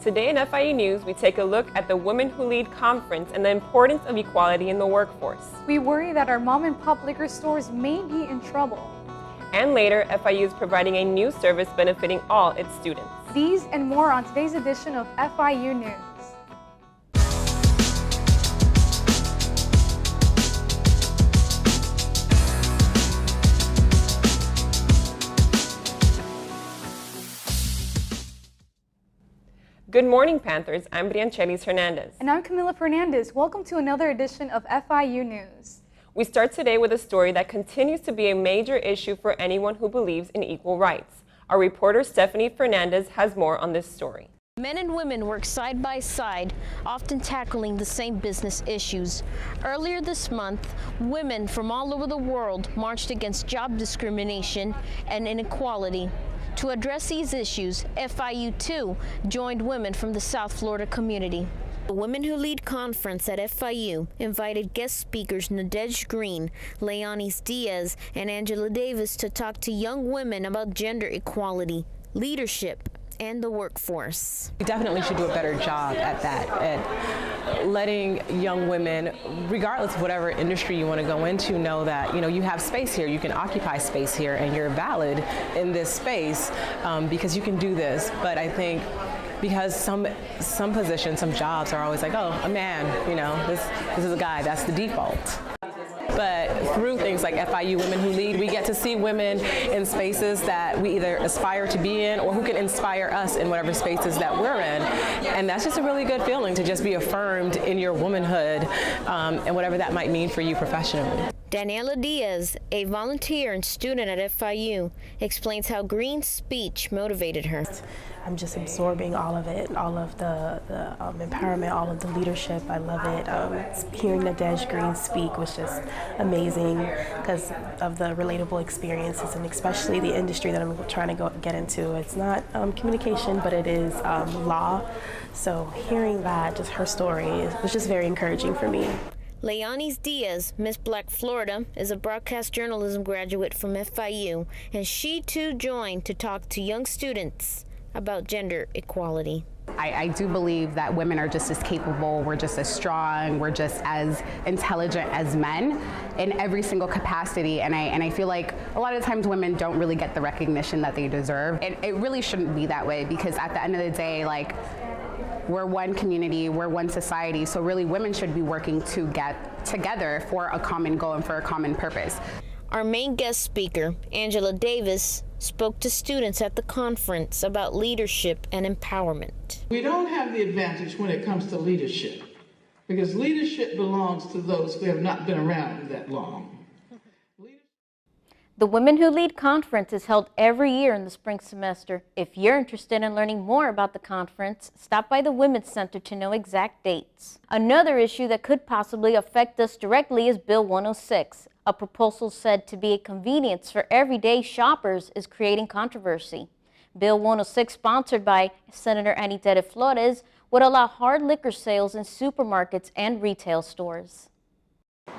Today in FIU News, we take a look at the Women Who Lead conference and the importance of equality in the workforce. We worry that our mom and pop liquor stores may be in trouble. And later, FIU is providing a new service benefiting all its students. These and more on today's edition of FIU News. Good morning, Panthers. I'm Brianchelis Hernandez. And I'm Camila Fernandez. Welcome to another edition of FIU News. We start today with a story that continues to be a major issue for anyone who believes in equal rights. Our reporter Stephanie Fernandez has more on this story. Men and women work side by side, often tackling the same business issues. Earlier this month, women from all over the world marched against job discrimination and inequality. To address these issues, FIU too joined women from the South Florida community. The Women Who Lead conference at FIU invited guest speakers Nadege Green, Leonis Diaz, and Angela Davis to talk to young women about gender equality, leadership, and the workforce. We definitely should do a better job at that, at letting young women, regardless of whatever industry you want to go into, know that you have space here, you can occupy space here, and you're valid in this space because you can do this. But I think because some positions, some jobs are always like, oh, a man, this is a guy, that's the default. But through things like FIU Women Who Lead, we get to see women in spaces that we either aspire to be in or who can inspire us in whatever spaces that we're in. And that's just a really good feeling to just be affirmed in your womanhood and whatever that might mean for you professionally. Daniela Diaz, a volunteer and student at FIU, explains how Green's speech motivated her. I'm just absorbing all of it, all of the empowerment, all of the leadership. I love it. Hearing Nadege Green speak was just amazing because of the relatable experiences and especially the industry that I'm trying to get into. It's not communication, but it is law. So hearing that, just her story, was just very encouraging for me. Leonis Diaz, Miss Black Florida, is a broadcast journalism graduate from FIU, and she too joined to talk to young students about gender equality. I do believe that women are just as capable, we're just as strong, we're just as intelligent as men in every single capacity, and I feel like a lot of times women don't really get the recognition that they deserve. It really shouldn't be that way because at the end of the day, like, we're one community, we're one society, so really women should be working to get together for a common goal and for a common purpose. Our main guest speaker, Angela Davis, spoke to students at the conference about leadership and empowerment. We don't have the advantage when it comes to leadership because leadership belongs to those who have not been around that long. The Women Who Lead conference is held every year in the spring semester. If you're interested in learning more about the conference, stop by the Women's Center to know exact dates. Another issue that could possibly affect us directly is Bill 106. A proposal said to be a convenience for everyday shoppers is creating controversy. Bill 106, sponsored by Senator Anita de Flores, would allow hard liquor sales in supermarkets and retail stores.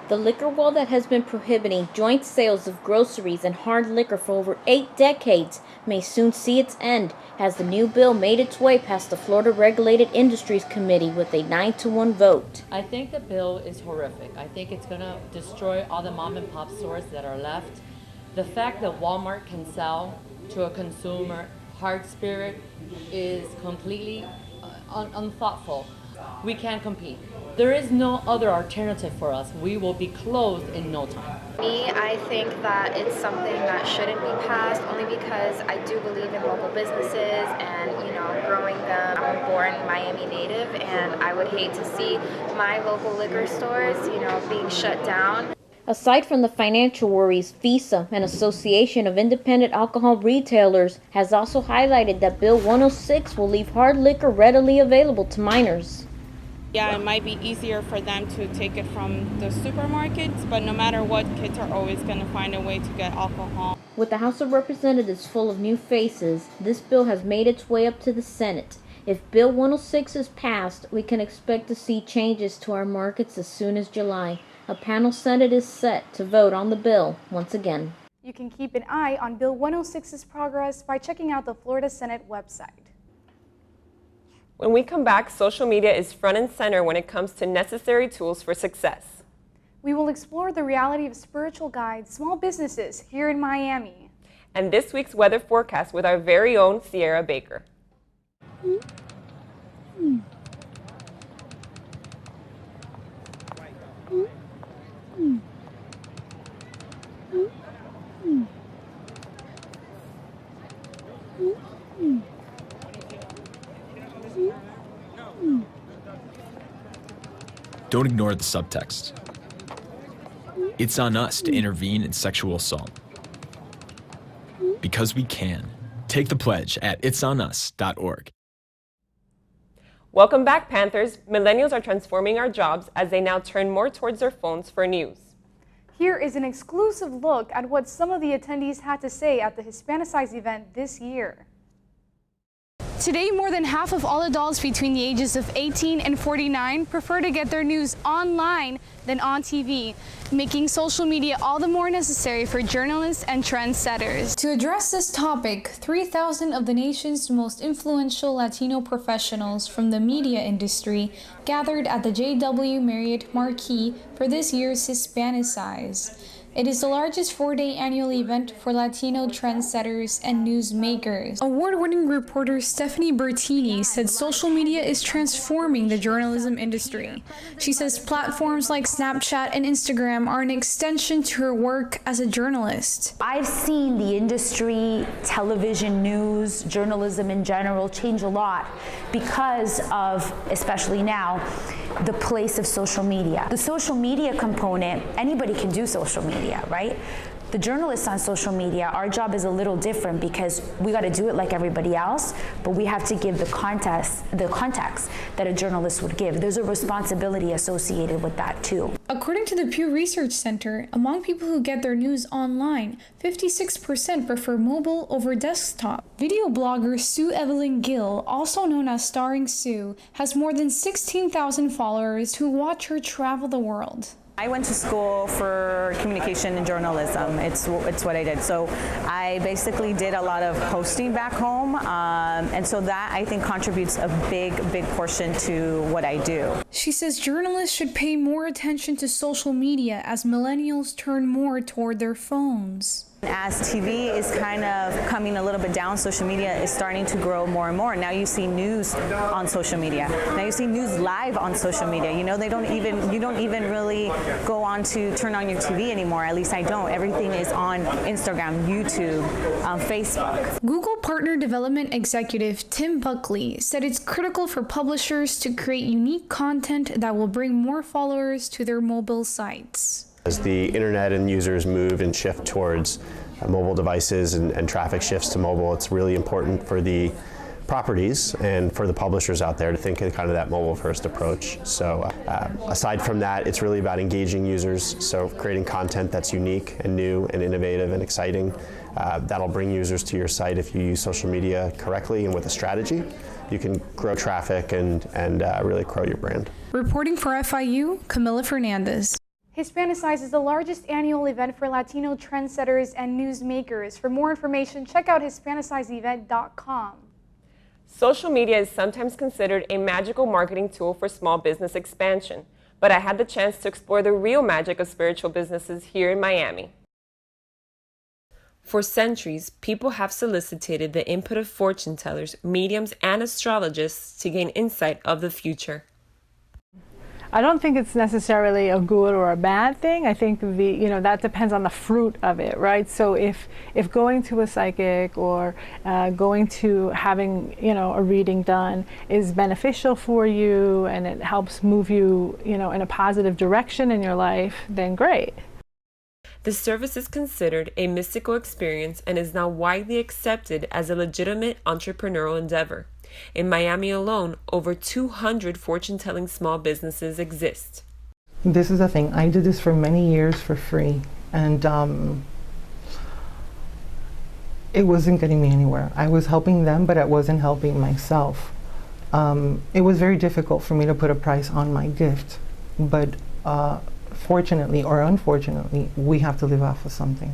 The liquor wall that has been prohibiting joint sales of groceries and hard liquor for over 8 decades may soon see its end as the new bill made its way past the Florida Regulated Industries Committee with a 9-1 vote. I think the bill is horrific. I think it's going to destroy all the mom and pop stores that are left. The fact that Walmart can sell to a consumer hard spirit is completely unthoughtful. We can't compete. There is no other alternative for us. We will be closed in no time. Me, I think that it's something that shouldn't be passed only because I do believe in local businesses and, growing them. I'm a born Miami native and I would hate to see my local liquor stores, being shut down. Aside from the financial worries, FISA, an association of independent alcohol retailers, has also highlighted that Bill 106 will leave hard liquor readily available to minors. Yeah, it might be easier for them to take it from the supermarkets, but no matter what, kids are always going to find a way to get alcohol. With the House of Representatives full of new faces, this bill has made its way up to the Senate. If Bill 106 is passed, we can expect to see changes to our markets as soon as July. A panel Senate is set to vote on the bill once again. You can keep an eye on Bill 106's progress by checking out the Florida Senate website. When we come back, social media is front and center when it comes to necessary tools for success. We will explore the reality of spiritual guides, small businesses here in Miami. And this week's weather forecast with our very own Sierra Baker. Don't ignore the subtext. It's on us to intervene in sexual assault. Because we can. Take the pledge at itsonus.org. Welcome back, Panthers. Millennials are transforming our jobs as they now turn more towards their phones for news. Here is an exclusive look at what some of the attendees had to say at the Hispanicize event this year. Today, more than half of all adults between the ages of 18 and 49 prefer to get their news online than on TV, making social media all the more necessary for journalists and trendsetters. To address this topic, 3,000 of the nation's most influential Latino professionals from the media industry gathered at the JW Marriott Marquis for this year's Hispanicize. It is the largest 4-day annual event for Latino trendsetters and newsmakers. Award-winning reporter Stephanie Bertini said social media is transforming the journalism industry. She says platforms like Snapchat and Instagram are an extension to her work as a journalist. I've seen the industry, television, news, journalism in general change a lot because of, especially now, the place of social media. The social media component, anybody can do social media, right? The journalists on social media, our job is a little different because we got to do it like everybody else, but we have to give the context that a journalist would give. There's a responsibility associated with that too. According to the Pew Research Center, among people who get their news online, 56% prefer mobile over desktop. Video blogger Sue Evelyn Gill, also known as Starring Sue, has more than 16,000 followers who watch her travel the world. I went to school for communication and journalism. It's what I did. So I basically did a lot of posting back home. And so that, I think, contributes a big portion to what I do. She says journalists should pay more attention to social media as millennials turn more toward their phones. As TV is kind of coming a little bit down, social media is starting to grow more and more. Now you see news on social media. Now you see news live on social media. You know, you don't even really go on to turn on your TV anymore. At least I don't. Everything is on Instagram, YouTube, Facebook. Google Partner Development Executive Tim Buckley said it's critical for publishers to create unique content that will bring more followers to their mobile sites. As the internet and users move and shift towards mobile devices and traffic shifts to mobile, it's really important for the properties and for the publishers out there to think of kind of that mobile first approach. So aside from that, it's really about engaging users, so creating content that's unique and new and innovative and exciting. That'll bring users to your site if you use social media correctly and with a strategy. You can grow traffic and really grow your brand. Reporting for FIU, Camila Fernandez. Hispanicize is the largest annual event for Latino trendsetters and newsmakers. For more information, check out HispanicizeEvent.com. Social media is sometimes considered a magical marketing tool for small business expansion, but I had the chance to explore the real magic of spiritual businesses here in Miami. For centuries, people have solicited the input of fortune tellers, mediums, and astrologists to gain insight of the future. I don't think it's necessarily a good or a bad thing. I think that depends on the fruit of it, right? So if going to a psychic or going to having a reading done is beneficial for you and it helps move you in a positive direction in your life, then great. The service is considered a mystical experience and is now widely accepted as a legitimate entrepreneurial endeavor. In Miami alone, over 200 fortune-telling small businesses exist. This is the thing. I did this for many years for free, and it wasn't getting me anywhere. I was helping them, but I wasn't helping myself. It was very difficult for me to put a price on my gift, but fortunately or unfortunately, we have to live off of something,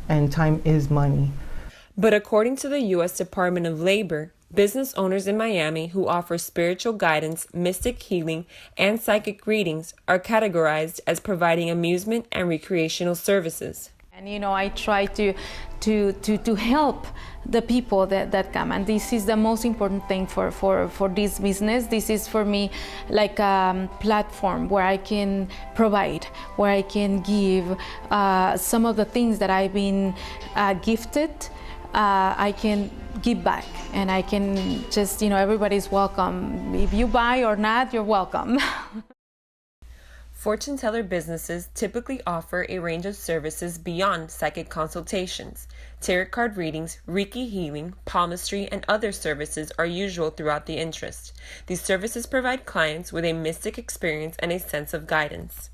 and time is money. But according to the U.S. Department of Labor, Business owners in Miami who offer spiritual guidance, mystic healing, and psychic readings are categorized as providing amusement and recreational services. And I try to help the people that come, and this is the most important thing for this business. This is for me like a platform where I can provide, where I can give some of the things that I've been gifted. I can give back, and I can just, everybody's welcome. If you buy or not, you're welcome. Fortune teller businesses typically offer a range of services beyond psychic consultations. Tarot card readings, Reiki healing, palmistry, and other services are usual throughout the interest. These services provide clients with a mystic experience and a sense of guidance.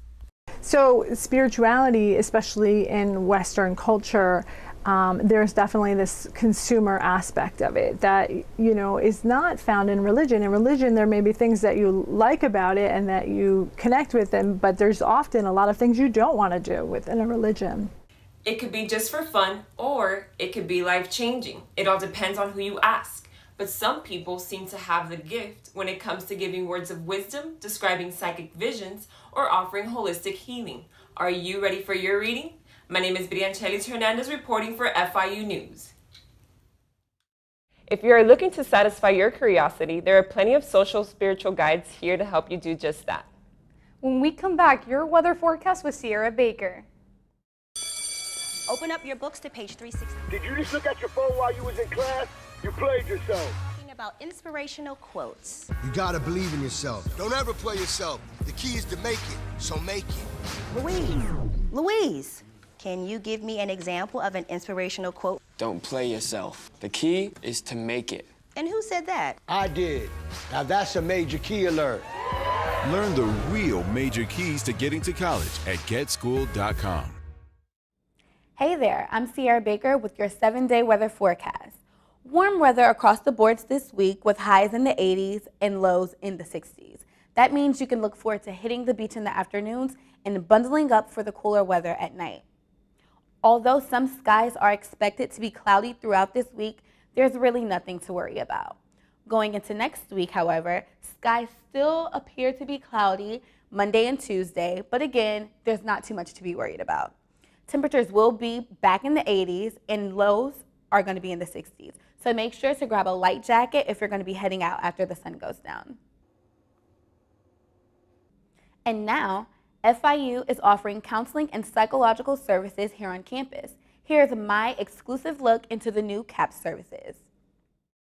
So spirituality, especially in Western culture, there's definitely this consumer aspect of it that, is not found in religion. In religion, there may be things that you like about it and that you connect with them, but there's often a lot of things you don't want to do within a religion. It could be just for fun, or it could be life-changing. It all depends on who you ask. But some people seem to have the gift when it comes to giving words of wisdom, describing psychic visions, or offering holistic healing. Are you ready for your reading? My name is Brianchelis Hernandez reporting for FIU News. If you are looking to satisfy your curiosity, there are plenty of social spiritual guides here to help you do just that. When we come back, your weather forecast with Sierra Baker. Open up your books to page 360. Did you just look at your phone while you was in class? You played yourself. Talking about inspirational quotes. You gotta believe in yourself. Don't ever play yourself. The key is to make it, so make it. Louise, can you give me an example of an inspirational quote? Don't play yourself. The key is to make it. And who said that? I did. Now that's a major key alert. Learn the real major keys to getting to college at GetSchool.com. Hey there, I'm Sierra Baker with your 7-day weather forecast. Warm weather across the boards this week with highs in the 80s and lows in the 60s. That means you can look forward to hitting the beach in the afternoons and bundling up for the cooler weather at night. Although some skies are expected to be cloudy throughout this week, there's really nothing to worry about. Going into next week, however, skies still appear to be cloudy Monday and Tuesday, but again, there's not too much to be worried about. Temperatures will be back in the 80s and lows are going to be in the 60s. So make sure to grab a light jacket if you're going to be heading out after the sun goes down. And now, FIU is offering counseling and psychological services here on campus. Here's my exclusive look into the new CAPS services.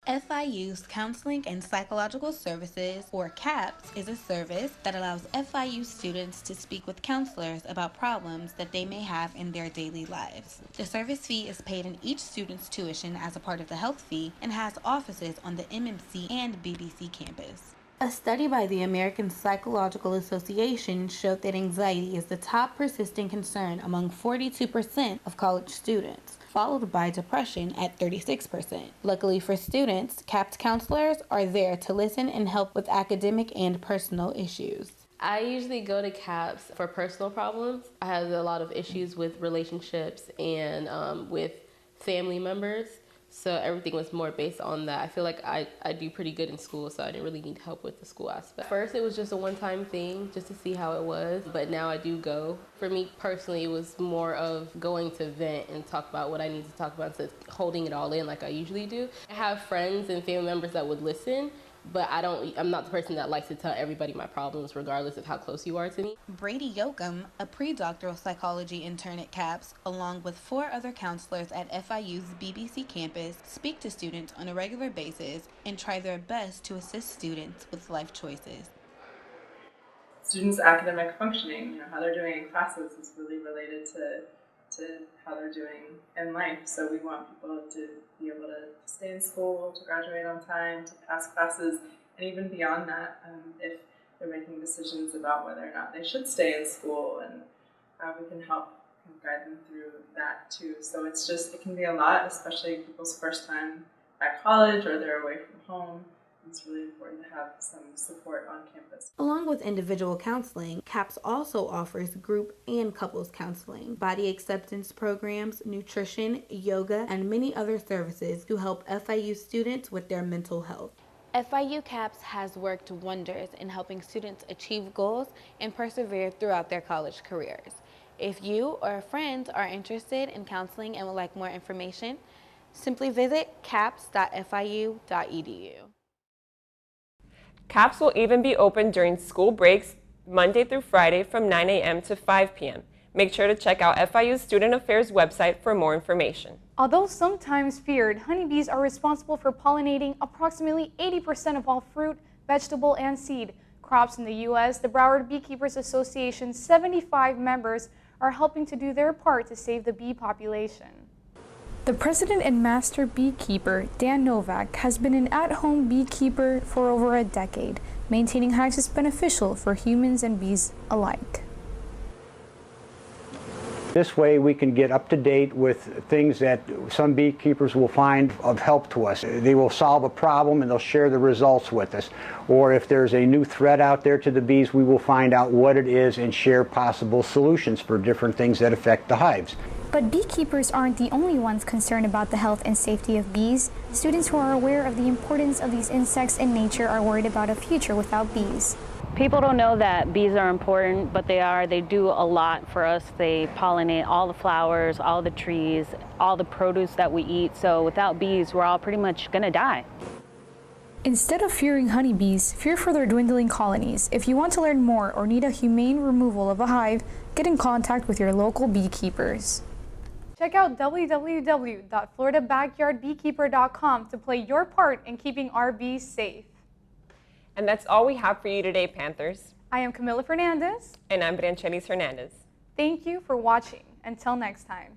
FIU's Counseling and Psychological Services, or CAPS, is a service that allows FIU students to speak with counselors about problems that they may have in their daily lives. The service fee is paid in each student's tuition as a part of the health fee and has offices on the MMC and BBC campus. A study by the American Psychological Association showed that anxiety is the top persisting concern among 42% of college students, followed by depression at 36%. Luckily for students, CAPS counselors are there to listen and help with academic and personal issues. I usually go to CAPS for personal problems. I have a lot of issues with relationships and with family members. So everything was more based on that. I feel like I do pretty good in school, so I didn't really need help with the school aspect. First, it was just a one-time thing, just to see how it was, but now I do go. For me personally, it was more of going to vent and talk about what I need to talk about instead of holding it all in like I usually do. I have friends and family members that would listen, but I'm not the person that likes to tell everybody my problems regardless of how close you are to me. Brady Yoakum, a pre-doctoral psychology intern at CAPS, along with 4 other counselors at FIU's BBC campus, speak to students on a regular basis and try their best to assist students with life choices. Students' academic functioning, how they're doing in classes is really related to how they're doing in life. So we want people to be able to stay in school, to graduate on time, to pass classes, and even beyond that, if they're making decisions about whether or not they should stay in school, and we can help guide them through that too. So it can be a lot, especially people's first time at college or they're away from home. it's really important to have some support on campus. Along with individual counseling, CAPS also offers group and couples counseling, body acceptance programs, nutrition, yoga, and many other services to help FIU students with their mental health. FIU CAPS has worked wonders in helping students achieve goals and persevere throughout their college careers. If you or a friend are interested in counseling and would like more information, simply visit caps.fiu.edu. CAPS will even be open during school breaks Monday through Friday from 9 a.m. to 5 p.m. Make sure to check out FIU's Student Affairs website for more information. Although sometimes feared, honeybees are responsible for pollinating approximately 80% of all fruit, vegetable, and seed crops in the U.S. The Broward Beekeepers Association's 75 members are helping to do their part to save the bee population. The president and master beekeeper, Dan Novak, has been an at-home beekeeper for over a decade. Maintaining hives is beneficial for humans and bees alike. This way we can get up to date with things that some beekeepers will find of help to us. They will solve a problem and they'll share the results with us. Or if there's a new threat out there to the bees, we will find out what it is and share possible solutions for different things that affect the hives. But beekeepers aren't the only ones concerned about the health and safety of bees. Students who are aware of the importance of these insects in nature are worried about a future without bees. People don't know that bees are important, but they are. They do a lot for us. They pollinate all the flowers, all the trees, all the produce that we eat. So without bees, we're all pretty much going to die. Instead of fearing honeybees, fear for their dwindling colonies. If you want to learn more or need a humane removal of a hive, get in contact with your local beekeepers. Check out www.floridabackyardbeekeeper.com to play your part in keeping our bees safe. And that's all we have for you today, Panthers. I am Camila Fernandez. And I'm Branchelis Hernandez. Thank you for watching. Until next time.